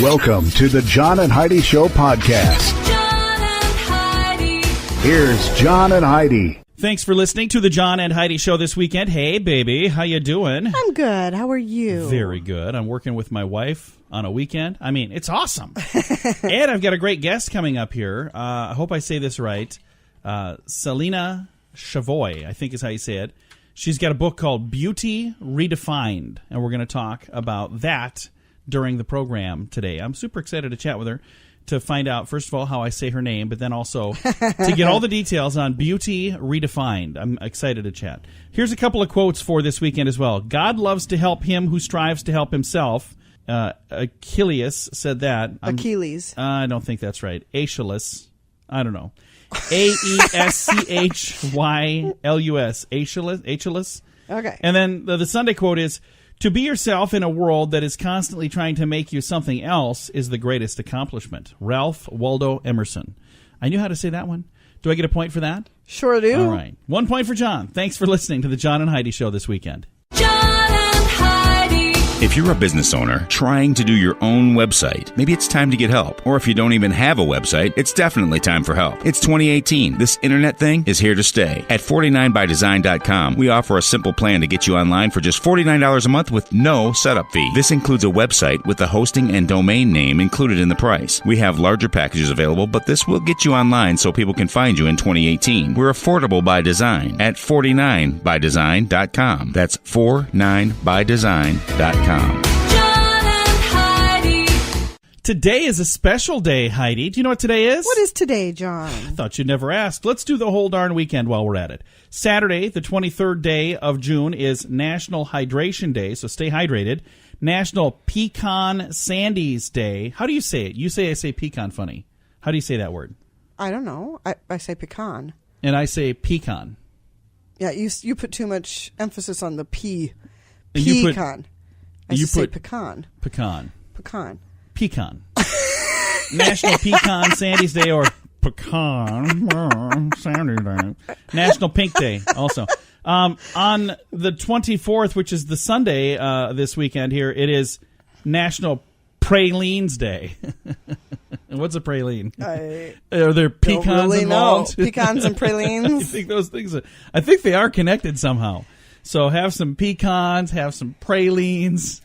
Welcome to the John and Heidi Show podcast. John and Heidi. Here's John and Heidi. Thanks for listening to the John and Heidi Show this weekend. Hey, baby, how you doing? I'm good. How are you? Very good. I'm working with my wife on a weekend. I mean, it's awesome. And I've got a great guest coming up here. I hope I say this right. Selene Shenoy, I think is how you say it. She's got a book called Beauty Redefined, and we're going to talk about that during the program today. I'm super excited to chat with her to find out, first of all, how I say her name, but then also to get all the details on Beauty Redefined. I'm excited to chat. Here's a couple of quotes for this weekend as well. God loves to help him who strives to help himself. Achilles said that. Achilles. I don't think that's right. Aeschylus. I don't know. Aeschylus. Aeschylus. Okay. And then the Sunday quote is, to be yourself in a world that is constantly trying to make you something else is the greatest accomplishment. Ralph Waldo Emerson. I knew how to say that one. Do I get a point for that? Sure do. All right. 1 point for John. Thanks for listening to the John and Heidi Show this weekend. John and Heidi. If you're a business owner trying to do your own website, maybe it's time to get help. Or if you don't even have a website, it's definitely time for help. It's 2018. This internet thing is here to stay. At 49bydesign.com, we offer a simple plan to get you online for just $49 a month with no setup fee. This includes a website with the hosting and domain name included in the price. We have larger packages available, but this will get you online so people can find you in 2018. We're affordable by design at 49bydesign.com. That's 49bydesign.com. John and Heidi. Today is a special day, Heidi. Do you know what today is? What is today, John? I thought you'd never asked. Let's do the whole darn weekend while we're at it. Saturday, the 23rd day of June, is National Hydration Day, so stay hydrated. National Pecan Sandies Day. How do you say it? I say pecan funny. How do you say that word? I don't know. I say pecan. And I say pecan. Yeah, you put too much emphasis on the P. And you put- Pecan. I you say put- pecan. Pecan. Pecan. Pecan. National Pecan Sandies Day or Pecan Sandy Day. National Pink Day also. On the 24th, which is the Sunday this weekend here, it is National Pralines Day. What's a praline? Are there pecans don't really involved? know. Pecans and pralines. I think those things I think they are connected somehow. So have some pecans, have some pralines,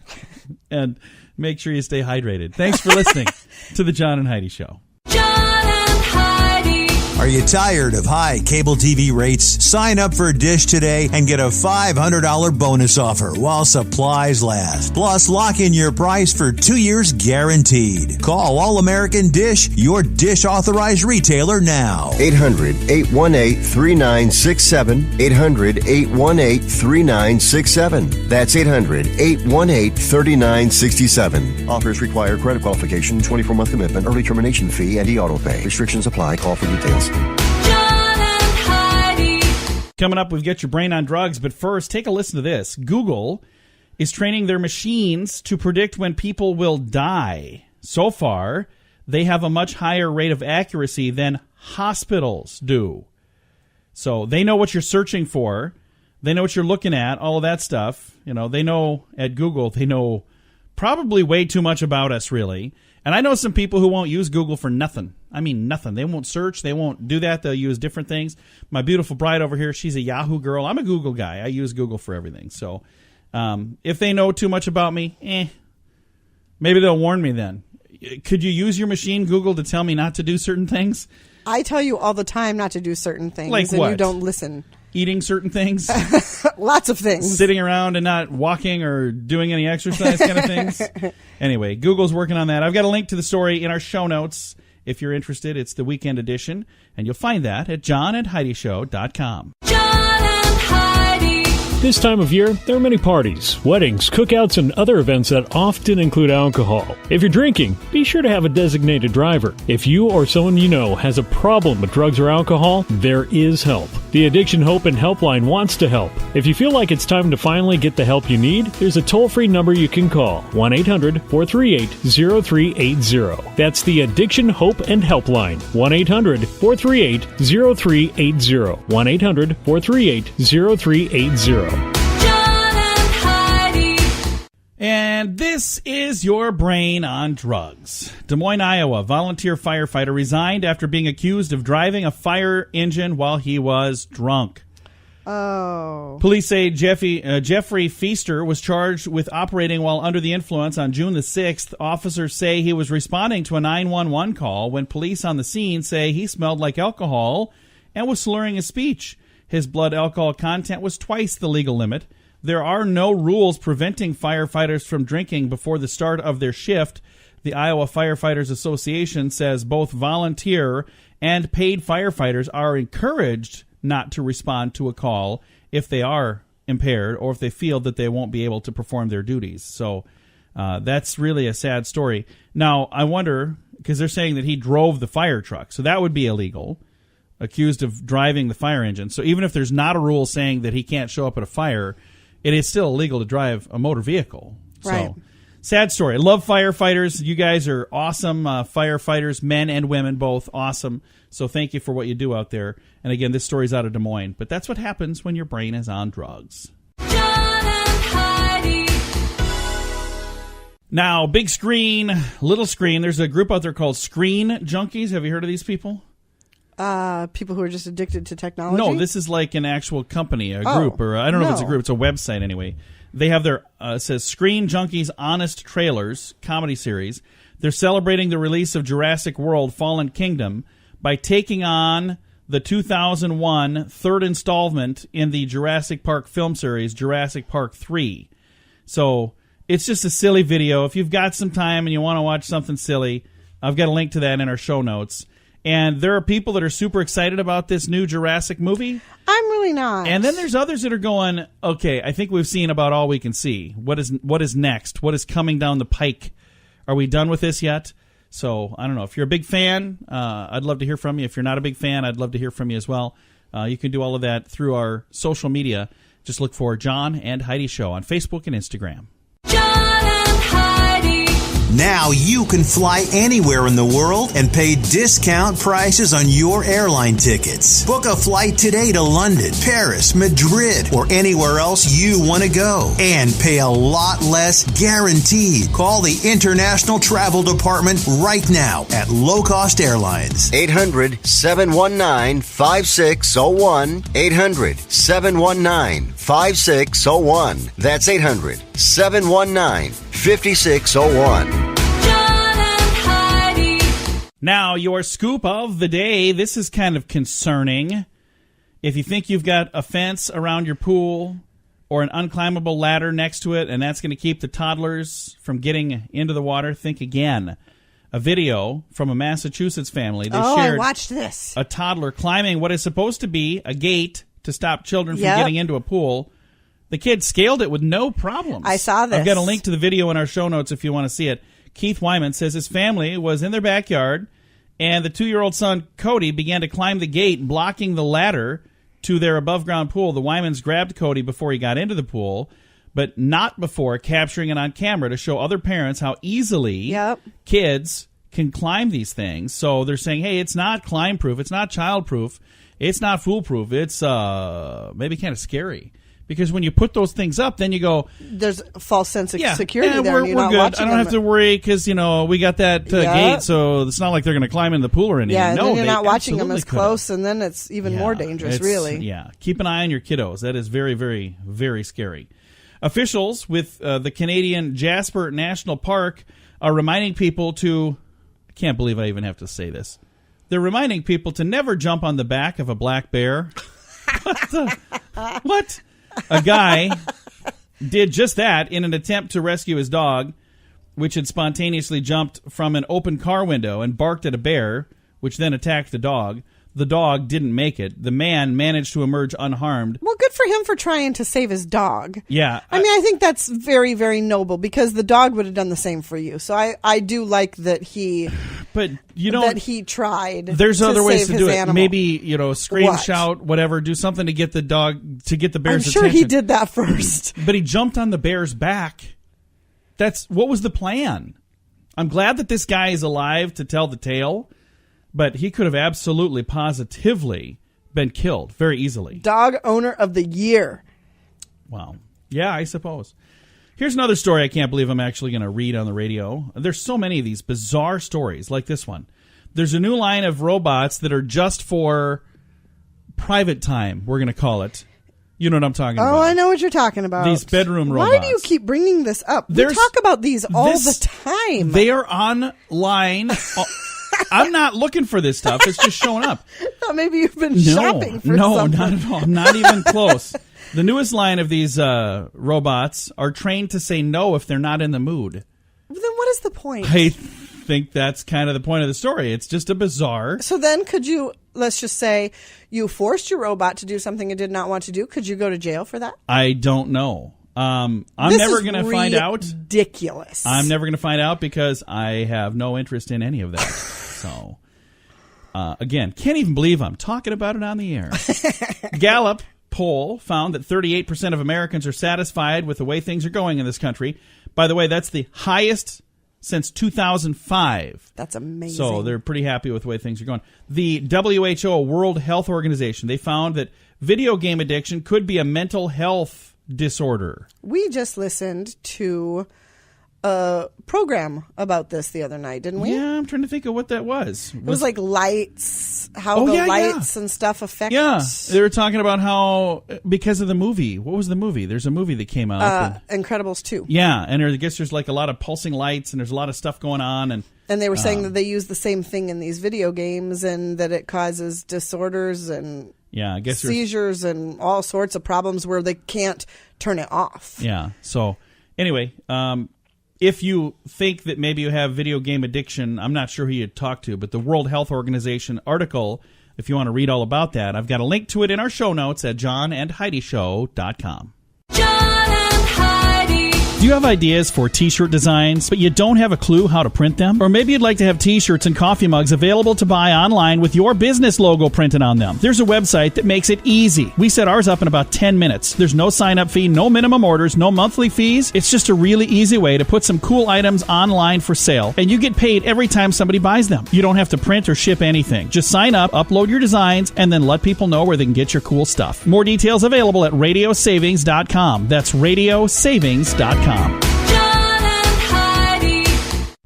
and make sure you stay hydrated. Thanks for listening to the John and Heidi Show. John and Heidi. Are you tired of high cable TV rates? Sign up for Dish today and get a $500 bonus offer while supplies last. Plus, lock in your price for 2 years guaranteed. Call All American Dish, your Dish authorized retailer now. 800-818-3967. 800-818-3967. That's 800-818-3967. Offers require credit qualification, 24-month commitment, early termination fee, and e-auto pay. Restrictions apply. Call for details. John and Heidi. Coming up, we've got your brain on drugs, but first, take a listen to this. Google is training their machines to predict when people will die. So far, they have a much higher rate of accuracy than hospitals do. So they know what you're searching for. They know what you're looking at, all of that stuff. You know, they know at Google, they know probably way too much about us, really. And I know some people who won't use Google for nothing. I mean, nothing. They won't search. They won't do that. They'll use different things. My beautiful bride over here, she's a Yahoo girl. I'm a Google guy. I use Google for everything. So if they know too much about me, maybe they'll warn me then. Could you use your machine, Google, to tell me not to do certain things? I tell you all the time not to do certain things, Like and what? you don't listen. Eating certain things? Lots of things. Sitting around and not walking or doing any exercise kind of things? Anyway, Google's working on that. I've got a link to the story in our show notes. If you're interested, it's the weekend edition, and you'll find that at johnandheidishow.com. John and Heidi. This time of year, there are many parties, weddings, cookouts, and other events that often include alcohol. If you're drinking, be sure to have a designated driver. If you or someone you know has a problem with drugs or alcohol, there is help. The Addiction Hope and Helpline wants to help. If you feel like it's time to finally get the help you need, there's a toll-free number you can call, 1-800-438-0380. That's the Addiction Hope and Helpline, 1-800-438-0380. 1-800-438-0380. John and Heidi. And this is your brain on drugs. Des Moines, Iowa, volunteer firefighter resigned after being accused of driving a fire engine while he was drunk. Oh. Police say Jeffrey Feaster was charged with operating while under the influence on June the 6th. Officers say he was responding to a 911 call when police on the scene say he smelled like alcohol and was slurring his speech. His blood alcohol content was twice the legal limit. There are no rules preventing firefighters from drinking before the start of their shift. The Iowa Firefighters Association says both volunteer and paid firefighters are encouraged not to respond to a call if they are impaired or if they feel that they won't be able to perform their duties. So that's really a sad story. Now, I wonder, because they're saying that he drove the fire truck, so that would be illegal, accused of driving the fire engine. So even if there's not a rule saying that he can't show up at a fire, it is still illegal to drive a motor vehicle. Right. So, sad story. I love firefighters. You guys are awesome firefighters, men and women, both awesome. So thank you for what you do out there. And again, this story's out of Des Moines. But that's what happens when your brain is on drugs. John and Heidi. Now, big screen, little screen. There's a group out there called Screen Junkies. Have you heard of these people? People who are just addicted to technology? No, this is like an actual company, a group, or I don't know if it's a group. It's a website anyway. They have their, it says Screen Junkies Honest Trailers comedy series. They're celebrating the release of Jurassic World Fallen Kingdom by taking on the 2001 third installment in the Jurassic Park film series, Jurassic Park 3. So it's just a silly video. If you've got some time and you want to watch something silly, I've got a link to that in our show notes. And there are people that are super excited about this new Jurassic movie. I'm really not. And then there's others that are going, okay, I think we've seen about all we can see. What is next? What is coming down the pike? Are we done with this yet? So, I don't know. If you're a big fan, I'd love to hear from you. If you're not a big fan, I'd love to hear from you as well. You can do all of that through our social media. Just look for John and Heidi Show on Facebook and Instagram. John and Heidi. Now you can fly anywhere in the world and pay discount prices on your airline tickets. Book a flight today to London, Paris, Madrid, or anywhere else you want to go. And pay a lot less guaranteed. Call the International Travel Department right now at Low Cost Airlines. 800-719-5601. 800-719-5601. That's 800-719-5601. Now, your scoop of the day. This is kind of concerning. If you think you've got a fence around your pool or an unclimbable ladder next to it, and that's going to keep the toddlers from getting into the water, think again. A video from a Massachusetts family. They shared I watched this. A toddler climbing what is supposed to be a gate to stop children from getting into a pool. The kid scaled it with no problems. I saw this. I've got a link to the video in our show notes if you want to see it. Keith Wyman says his family was in their backyard, and the 2-year-old son, Cody, began to climb the gate, blocking the ladder to their above-ground pool. The Wymans grabbed Cody before he got into the pool, but not before capturing it on camera to show other parents how easily kids can climb these things. So they're saying, hey, it's not climb-proof, it's not child-proof, it's not foolproof, it's maybe kind of scary. Because when you put those things up, then you go... There's a false sense of security there. We're good. I don't have to worry because, we got that gate, so it's not like they're going to climb in the pool or anything. Yeah, no, then you're not watching them as close, could've. and then it's even more dangerous, really. Yeah, keep an eye on your kiddos. That is very, very, very scary. Officials with the Canadian Jasper National Park are reminding people to... I can't believe I even have to say this. They're reminding people to never jump on the back of a black bear. What? A guy did just that in an attempt to rescue his dog, which had spontaneously jumped from an open car window and barked at a bear, which then attacked the dog. The dog didn't make it. The man managed to emerge unharmed. Well, good for him for trying to save his dog. Yeah. I mean, I think that's very, very noble because the dog would have done the same for you. So I do like that he... But you don't... That he tried. There's other ways to do it. Animal. Maybe, scream, shout, whatever. Do something to get the dog, to get the bear's attention. I'm sure he did that first. But he jumped on the bear's back. What was the plan? I'm glad that this guy is alive to tell the tale, but he could have absolutely, positively been killed very easily. Dog owner of the year. Wow. Yeah, I suppose. Here's another story I can't believe I'm actually going to read on the radio. There's so many of these bizarre stories like this one. There's a new line of robots that are just for private time, we're going to call it. You know what I'm talking about. Oh, I know what you're talking about. These bedroom robots. Why do you keep bringing this up? We talk about these all the time. They are online. I'm not looking for this stuff. It's just showing up. I thought maybe you've been shopping for something. No, not at all. Not even close. The newest line of these robots are trained to say no if they're not in the mood. Then what is the point? I think that's kind of the point of the story. It's just a bizarre. So then could you, let's just say you forced your robot to do something it did not want to do. Could you go to jail for that? I don't know. I'm never going to find out. Ridiculous. I'm never going to find out because I have no interest in any of that. So, again, can't even believe I'm talking about it on the air. Gallup poll found that 38% of Americans are satisfied with the way things are going in this country. By the way, that's the highest since 2005. That's amazing. So they're pretty happy with the way things are going. The WHO, World Health Organization, they found that video game addiction could be a mental health disorder. We just listened to a program about this the other night, didn't we? Yeah, I'm trying to think of what that was. It was like lights, how lights and stuff affect. Yeah, they were talking about how, because of the movie. What was the movie? There's a movie that came out. Incredibles 2. Yeah, and I guess there's like a lot of pulsing lights and there's a lot of stuff going on. And they were saying that they use the same thing in these video games and that it causes disorders and I guess seizures and all sorts of problems where they can't turn it off. Yeah, so anyway, if you think that maybe you have video game addiction, I'm not sure who you'd talk to, but the World Health Organization article, if you want to read all about that, I've got a link to it in our show notes at johnandheidishow.com. John and Heidi. Do you have ideas for t-shirt designs, but you don't have a clue how to print them? Or maybe you'd like to have t-shirts and coffee mugs available to buy online with your business logo printed on them. There's a website that makes it easy. We set ours up in about 10 minutes. There's no sign-up fee, no minimum orders, no monthly fees. It's just a really easy way to put some cool items online for sale, and you get paid every time somebody buys them. You don't have to print or ship anything. Just sign up, upload your designs, and then let people know where they can get your cool stuff. More details available at radiosavings.com. That's radiosavings.com. John and Heidi.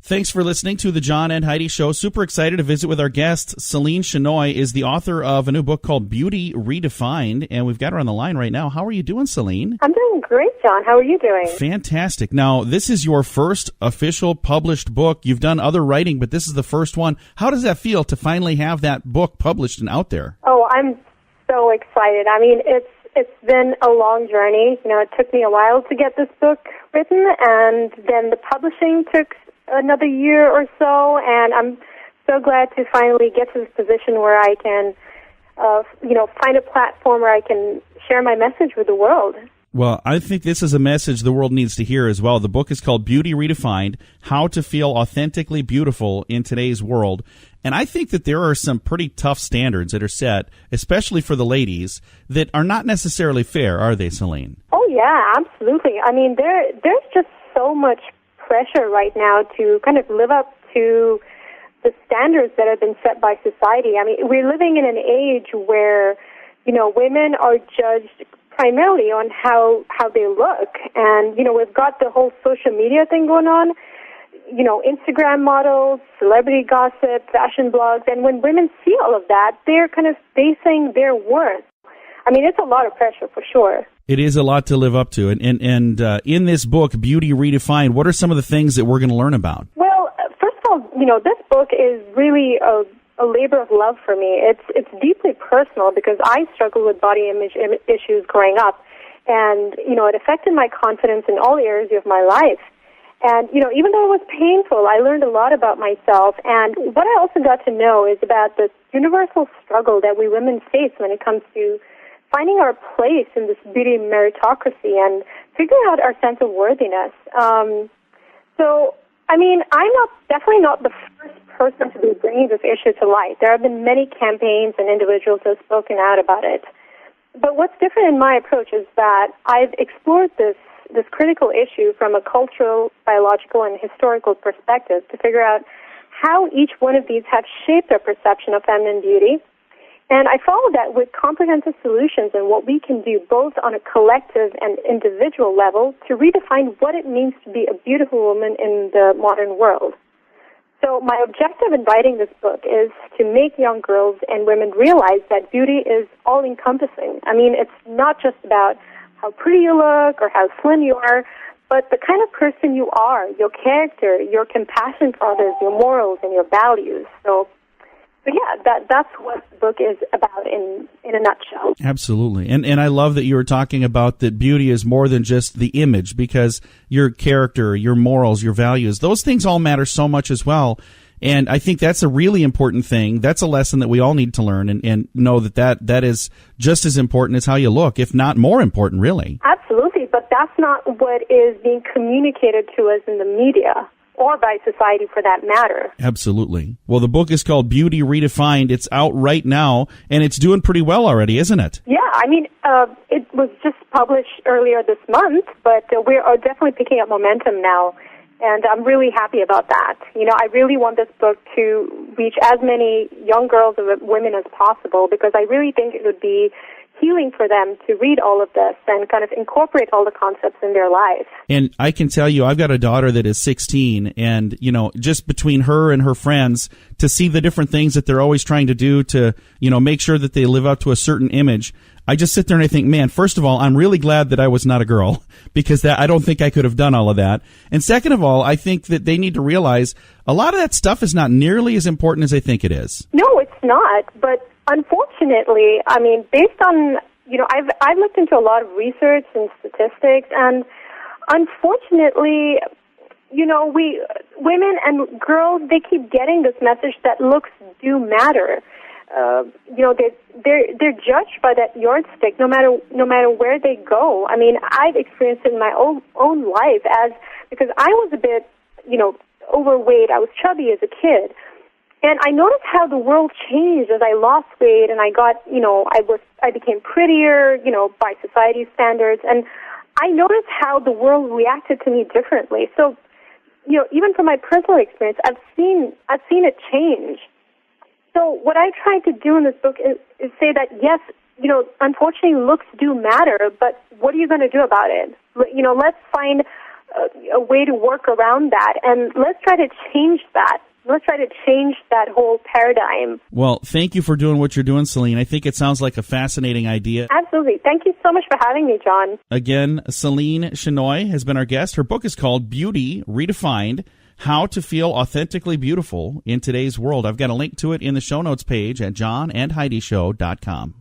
Thanks for listening to the John and Heidi Show. Super excited to visit with our guest. Selene Shenoy is the author of a new book called Beauty Redefined, and we've got her on the line right now. How are you doing, Selene? I'm doing great, John. How are you doing? Fantastic. Now, this is your first official published book. You've done other writing, but this is the first one. How does that feel to finally have that book published and out there? Oh, I'm so excited. I mean, it's been a long journey. You know, it took me a while to get this book written, and then the publishing took another year or so, and I'm so glad to finally get to this position where I can, find a platform where I can share my message with the world. Well, I think this is a message the world needs to hear as well. The book is called Beauty Redefined, How to Feel Authentically Beautiful in Today's World. And I think that there are some pretty tough standards that are set, especially for the ladies, that are not necessarily fair, are they, Selene? Oh, yeah, absolutely. I mean, there's just so much pressure right now to kind of live up to the standards that have been set by society. I mean, we're living in an age where, women are judged primarily on how they look. And, we've got the whole social media thing going on, Instagram models, celebrity gossip, fashion blogs. And when women see all of that, they're kind of basing their worth. I mean, it's a lot of pressure for sure. It is a lot to live up to. And in this book, Beauty Redefined, what are some of the things that we're going to learn about? Well, first of all, this book is really a labor of love for me. It's deeply personal because I struggled with body image issues growing up. And, it affected my confidence in all areas of my life. And, even though it was painful, I learned a lot about myself. And what I also got to know is about this universal struggle that we women face when it comes to finding our place in this beauty meritocracy and figuring out our sense of worthiness. I'm definitely not the first person to be bringing this issue to light. There have been many campaigns and individuals who have spoken out about it. But what's different in my approach is that I've explored this critical issue from a cultural, biological, and historical perspective to figure out how each one of these have shaped our perception of feminine beauty And I follow that with comprehensive solutions and what we can do both on a collective and individual level to redefine what it means to be a beautiful woman in the modern world. So my objective in writing this book is to make young girls and women realize that beauty is all-encompassing. I mean, it's not just about how pretty you look or how slim you are, but the kind of person you are, your character, your compassion for others, your morals, and your values. So yeah, that's what the book is about in a nutshell. Absolutely. And I love that you were talking about that beauty is more than just the image, because your character, your morals, your values, those things all matter so much as well. And I think that's a really important thing. That's a lesson that we all need to learn and know that is just as important as how you look, if not more important, really. Absolutely, but that's not what is being communicated to us in the media, or by society for that matter. Absolutely. Well, the book is called Beauty Redefined. It's out right now, and it's doing pretty well already, isn't it? Yeah, I mean, it was just published earlier this month, but we are definitely picking up momentum now, and I'm really happy about that. You know, I really want this book to reach as many young girls and women as possible, because I really think it would be healing for them to read all of this and kind of incorporate all the concepts in their life. And I can tell you, I've got a daughter that is 16, and, you know, just between her and her friends, to see the different things that they're always trying to do to, you know, make sure that they live up to a certain image, I just sit there and I think, man, first of all, I'm really glad that I was not a girl, because I don't think I could have done all of that. And second of all, I think that they need to realize a lot of that stuff is not nearly as important as they think it is. No, it's not, but unfortunately, I mean, based on, you know, I've looked into a lot of research and statistics, and unfortunately, you know, women and girls, they keep getting this message that looks do matter. You know, they're judged by that yardstick no matter where they go. I mean, I've experienced it in my own life because I was a bit, you know, overweight. I was chubby as a kid. And I noticed how the world changed as I lost weight, and I got, you know, I became prettier, you know, by society's standards, and I noticed how the world reacted to me differently. So, you know, even from my personal experience, I've seen it change. So what I tried to do in this book is say that, yes, you know, unfortunately looks do matter, but what are you going to do about it? You know, let's find a way to work around that, and let's try to change that. Let's try to change that whole paradigm. Well, thank you for doing what you're doing, Selene. I think it sounds like a fascinating idea. Absolutely. Thank you so much for having me, John. Again, Selene Shenoy has been our guest. Her book is called Beauty Redefined, How to Feel Authentically Beautiful in Today's World. I've got a link to it in the show notes page at johnandheidishow.com.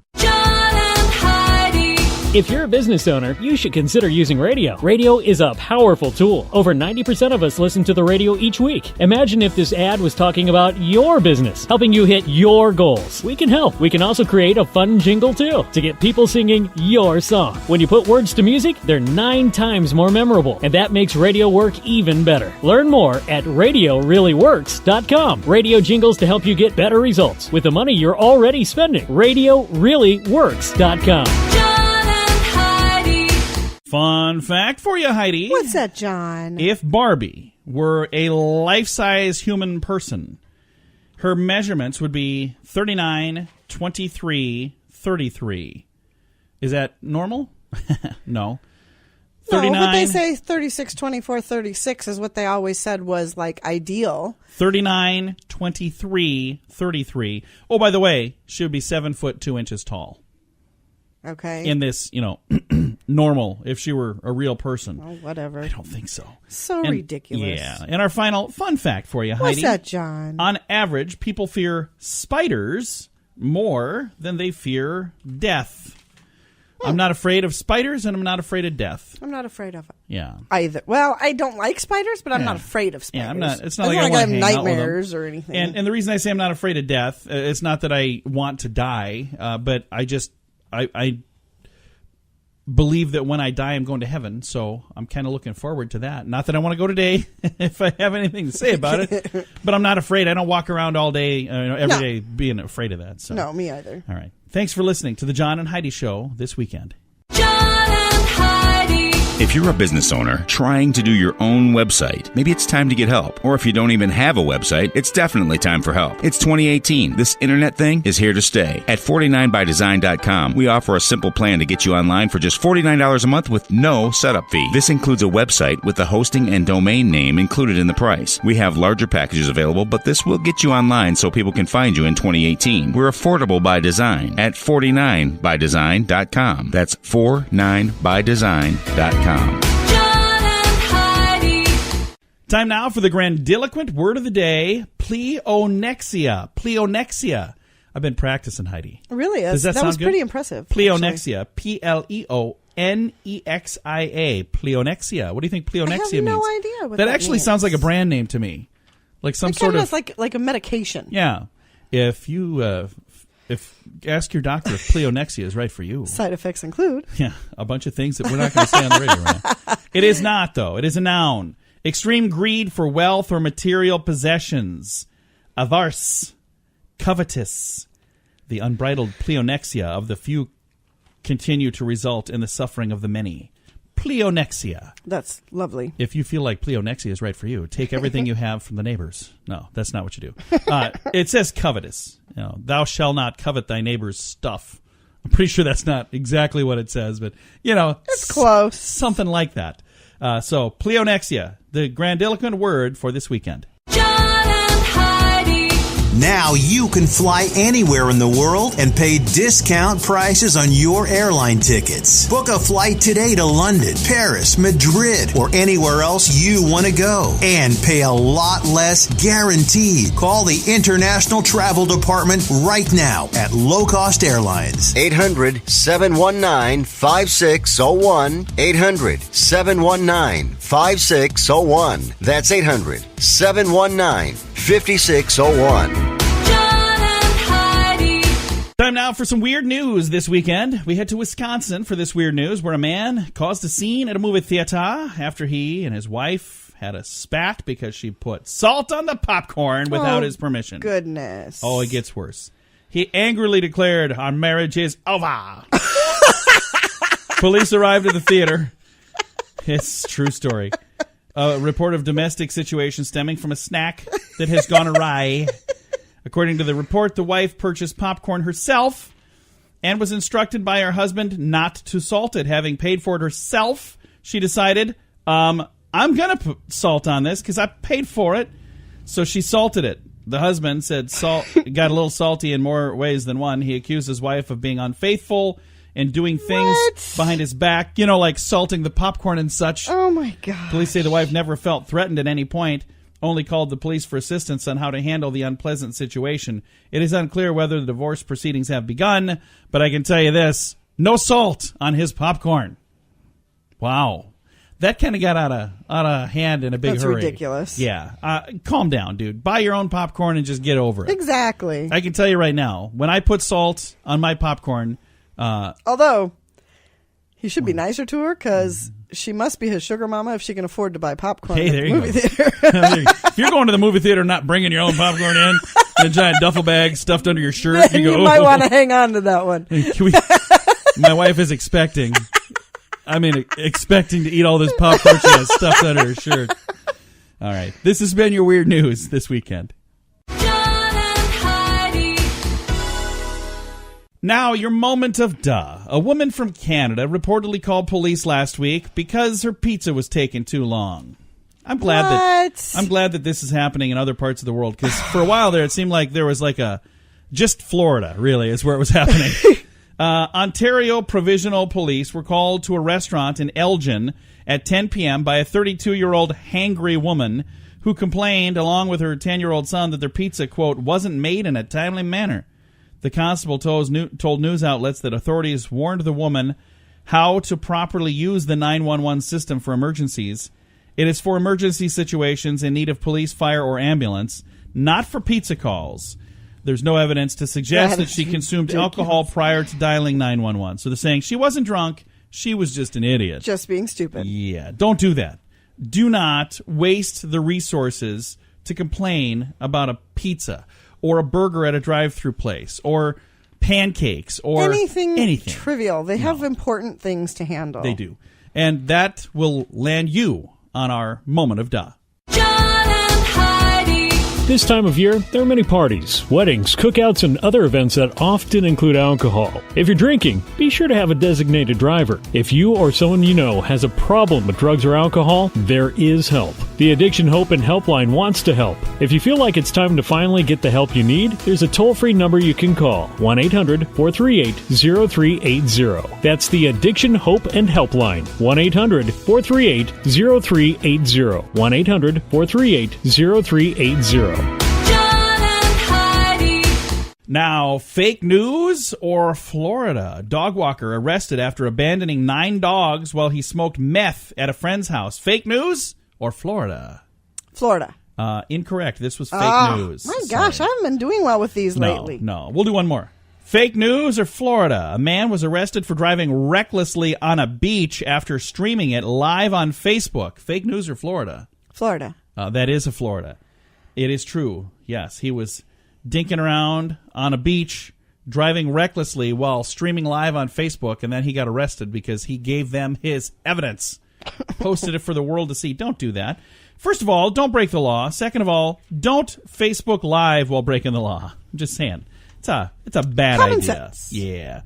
If you're a business owner, you should consider using radio. Radio is a powerful tool. Over 90% of us listen to the radio each week. Imagine if this ad was talking about your business, helping you hit your goals. We can help. We can also create a fun jingle, too, to get people singing your song. When you put words to music, they're 9 times more memorable, and that makes radio work even better. Learn more at RadioReallyWorks.com. Radio jingles to help you get better results with the money you're already spending. RadioReallyWorks.com. Fun fact for you, Heidi. What's that, John? If Barbie were a life-size human person, her measurements would be 39, 23, 33. Is that normal? No. 39. No, but they say 36, 24, 36 is what they always said was, like, ideal. 39, 23, 33. Oh, by the way, she would be 7 foot 2 inches tall. Okay. In this, you know, normal, if she were a real person. Oh, whatever. I don't think so. So ridiculous. Yeah. And our final fun fact for you, Heidi. What's that, John? On average, people fear spiders more than they fear death. I'm not afraid of spiders, and I'm not afraid of death. I'm not afraid of Yeah. either. Well, I don't like spiders, but I'm not afraid of spiders. Yeah, I'm not. It's not I like I don't want to have hang out with nightmares them. or anything. And the reason I say I'm not afraid of death, it's not that I want to die, but I believe that when I die, I'm going to heaven, so I'm kind of looking forward to that. Not that I want to go today, if I have anything to say about it, but I'm not afraid. I don't walk around all day, every day being afraid of that. So. No, me either. All right. Thanks for listening to the John and Heidi Show this weekend. John and Heidi. If If you're a business owner trying to do your own website, maybe it's time to get help. Or if you don't even have a website, it's definitely time for help. It's 2018. This internet thing is here to stay. At 49bydesign.com, we offer a simple plan to get you online for just $49 a month with no setup fee. This includes a website with the hosting and domain name included in the price. We have larger packages available, but this will get you online so people can find you in 2018. We're affordable by design at 49bydesign.com. That's 49bydesign.com. John and Heidi. Time now for the grandiloquent word of the day, pleonexia. Pleonexia. I've been practicing, Heidi. Really? Does that was sound good? pretty impressive. Pleonexia. Pleonexia. Pleonexia. What do you think pleonexia means? I have no idea what that that actually means. sounds like a brand name to me. Like some It sort kind of... of like a medication. Yeah. If you... ask your doctor if pleonexia is right for you. Side effects include. Yeah, a bunch of things that we're not going to say on the radio right now. It is not, though. It is a noun. Extreme greed for wealth or material possessions. Avarse. Covetous. The unbridled pleonexia of the few continue to result in the suffering of the many. Pleonexia. That's lovely. If you feel like pleonexia is right for you, take everything you have from the neighbors. No, that's not what you do. It says covetous. You know, thou shalt not covet thy neighbor's stuff. I'm pretty sure that's not exactly what it says, but, you know. It's close. Something like that. So, pleonexia, the grandiloquent word for this weekend. John and Heidi. Now you can fly anywhere in the world and pay discount prices on your airline tickets. Book a flight today to London, Paris, Madrid, or anywhere else you want to go. And pay a lot less guaranteed. Call the International Travel Department right now at Low Cost Airlines. 800-719-5601. 800-719-5601. That's 800-719-5601. Time now for some weird news this weekend. We head to Wisconsin for this weird news where a man caused a scene at a movie theater after he and his wife had a spat because she put salt on the popcorn without his permission. Goodness. Oh, it gets worse. He angrily declared, "Our marriage is over." Police arrived at the theater. It's a true story. A report of domestic situation stemming from a snack that has gone awry. According to the report, the wife purchased popcorn herself and was instructed by her husband not to salt it. Having paid for it herself, she decided, I'm going to put salt on this because I paid for it. So she salted it. The husband said salt got a little salty in more ways than one. He accused his wife of being unfaithful and doing things behind his back, you know, like salting the popcorn and such. Oh, my God. Police say the wife never felt threatened at any point, only called the police for assistance on how to handle the unpleasant situation. It is unclear whether the divorce proceedings have begun, but I can tell you this, no salt on his popcorn. Wow. That kind of got out of hand in a big hurry. That's ridiculous. Yeah. Calm down, dude. Buy your own popcorn and just get over it. Exactly. I can tell you right now, when I put salt on my popcorn... although, he should be nicer to her because she must be his sugar mama if she can afford to buy popcorn Hey, at there the you movie go. theater. If you're going to the movie theater not bringing your own popcorn in a giant duffel bag stuffed under your shirt, you go, might want to hang on to that one. My wife is expecting to eat all this popcorn she has stuffed under her shirt. All right. This has been your weird news this weekend. Now, your moment of duh. A woman from Canada reportedly called police last week because her pizza was taking too long. I'm glad that this is happening in other parts of the world, because for a while there it seemed like there was just Florida, really, is where it was happening. Ontario Provincial Police were called to a restaurant in Elgin at 10 p.m. by a 32-year-old hangry woman who complained, along with her 10-year-old son, that their pizza, quote, wasn't made in a timely manner. The constable told news outlets that authorities warned the woman how to properly use the 911 system for emergencies. It is for emergency situations in need of police, fire, or ambulance, not for pizza calls. There's no evidence to suggest that she consumed alcohol prior to dialing 911. So they're saying she wasn't drunk, she was just an idiot. Just being stupid. Yeah, don't do that. Do not waste the resources to complain about a pizza or a burger at a drive-thru place, or pancakes, or anything. Trivial. They have important things to handle. They do. And that will land you on our moment of duh. John and Heidi. This time of year, there are many parties, weddings, cookouts, and other events that often include alcohol. If you're drinking, be sure to have a designated driver. If you or someone you know has a problem with drugs or alcohol, there is help. The Addiction Hope and Helpline wants to help. If you feel like it's time to finally get the help you need, there's a toll-free number you can call, 1-800-438-0380. That's the Addiction Hope and Helpline, 1-800-438-0380, 1-800-438-0380. John and Heidi. Now, fake news or Florida? Dog walker arrested after abandoning 9 dogs while he smoked meth at a friend's house. Fake news or Florida? Florida. Incorrect. This was fake news. My gosh, I haven't been doing well with these lately. No. We'll do one more. Fake news or Florida? A man was arrested for driving recklessly on a beach after streaming it live on Facebook. Fake news or Florida? Florida. That is a Florida. It is true. Yes, he was dinking around on a beach, driving recklessly while streaming live on Facebook, and then he got arrested because he gave them his evidence. Posted it for the world to see. Don't do that. First of all, don't break the law. Second of all, don't Facebook Live while breaking the law. I'm just saying. It's a bad Common idea. sense. Yeah.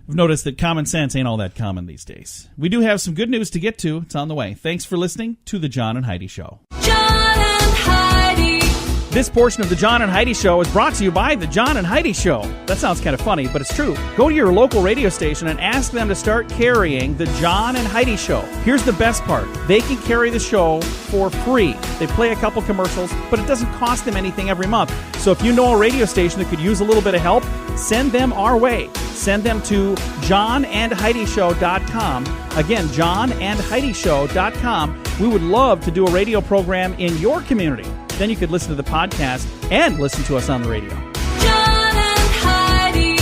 I've noticed that common sense ain't all that common these days. We do have some good news to get to. It's on the way. Thanks for listening to The John and Heidi Show. John and Heidi. This portion of The John and Heidi Show is brought to you by The John and Heidi Show. That sounds kind of funny, but it's true. Go to your local radio station and ask them to start carrying The John and Heidi Show. Here's the best part. They can carry the show for free. They play a couple commercials, but it doesn't cost them anything every month. So if you know a radio station that could use a little bit of help, send them our way. Send them to johnandheidishow.com. Again, johnandheidishow.com. We would love to do a radio program in your community. Then you could listen to the podcast and listen to us on the radio. John and Heidi.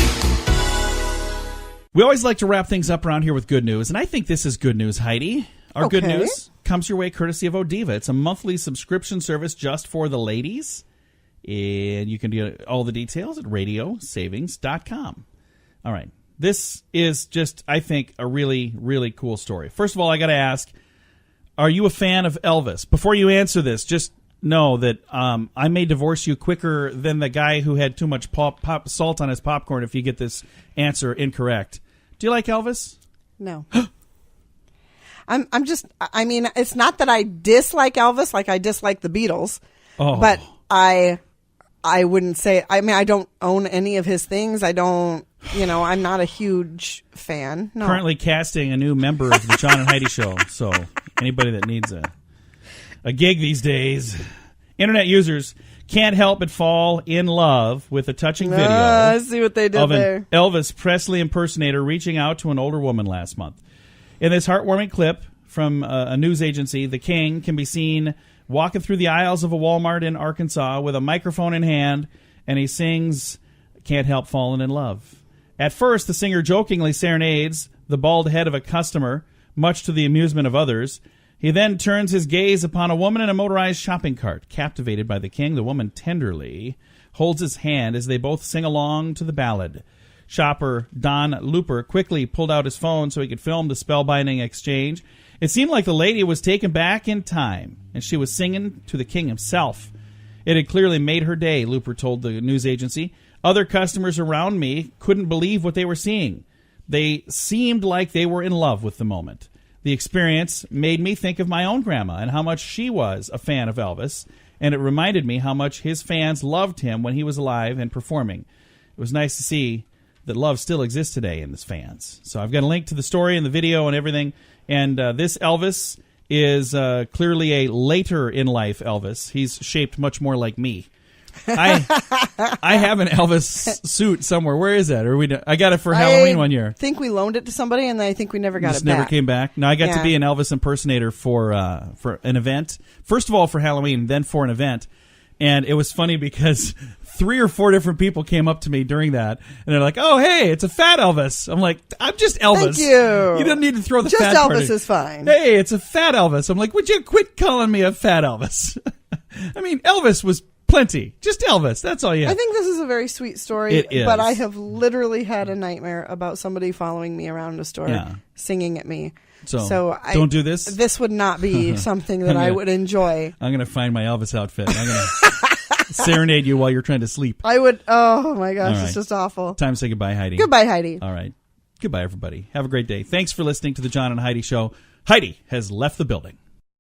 We always like to wrap things up around here with good news, and I think this is good news, Heidi. Our good Okay. news comes your way courtesy of Odiva. It's a monthly subscription service just for the ladies, and you can get all the details at radiosavings.com. All right. This is just, I think, a really, really cool story. First of all, I got to ask, are you a fan of Elvis? Before you answer this, just know that I may divorce you quicker than the guy who had too much salt on his popcorn if you get this answer incorrect. Do you like Elvis? No. I'm just, I mean, it's not that I dislike Elvis like I dislike the Beatles, but I wouldn't say, I mean, I don't own any of his things. I don't, I'm not a huge fan. No. Currently casting a new member of the John and Heidi Show, so anybody that needs a gig these days. Internet users can't help but fall in love with a touching video I see what they did of an there. Elvis Presley impersonator reaching out to an older woman last month. In this heartwarming clip from a news agency, the King can be seen walking through the aisles of a Walmart in Arkansas with a microphone in hand, and he sings Can't Help Falling in Love. At first, the singer jokingly serenades the bald head of a customer, much to the amusement of others. He then turns his gaze upon a woman in a motorized shopping cart. Captivated by the King, the woman tenderly holds his hand as they both sing along to the ballad. Shopper Don Looper quickly pulled out his phone so he could film the spellbinding exchange. It seemed like the lady was taken back in time, and she was singing to the King himself. It had clearly made her day, Looper told the news agency. Other customers around me couldn't believe what they were seeing. They seemed like they were in love with the moment. The experience made me think of my own grandma and how much she was a fan of Elvis, and it reminded me how much his fans loved him when he was alive and performing. It was nice to see that love still exists today in his fans. So I've got a link to the story and the video and everything, and this Elvis is clearly a later in life Elvis. He's shaped much more like me. I have an Elvis suit somewhere. Where is that? I got it for Halloween one year. I think we loaned it to somebody, and I think we never got Just it back. never came back. No, I got to be an Elvis impersonator for an event. First of all, for Halloween, then for an event. And it was funny because 3 or 4 different people came up to me during that, and they're like, "Oh, hey, it's a fat Elvis." I'm like, "I'm just Elvis. Thank you. You don't need to throw the just fat Elvis part in." is fine. Hey, it's a fat Elvis. I'm like, "Would you quit calling me a fat Elvis?" I mean, Elvis was plenty. Just Elvis. That's all you have. I think this is a very sweet story. It is. But I have literally had a nightmare about somebody following me around a store singing at me. So don't do this? This would not be something that I would enjoy. I'm going to find my Elvis outfit. I'm going to serenade you while you're trying to sleep. I would. Oh, my gosh. All right. It's just awful. Time to say goodbye, Heidi. Goodbye, Heidi. All right. Goodbye, everybody. Have a great day. Thanks for listening to the John and Heidi Show. Heidi has left the building.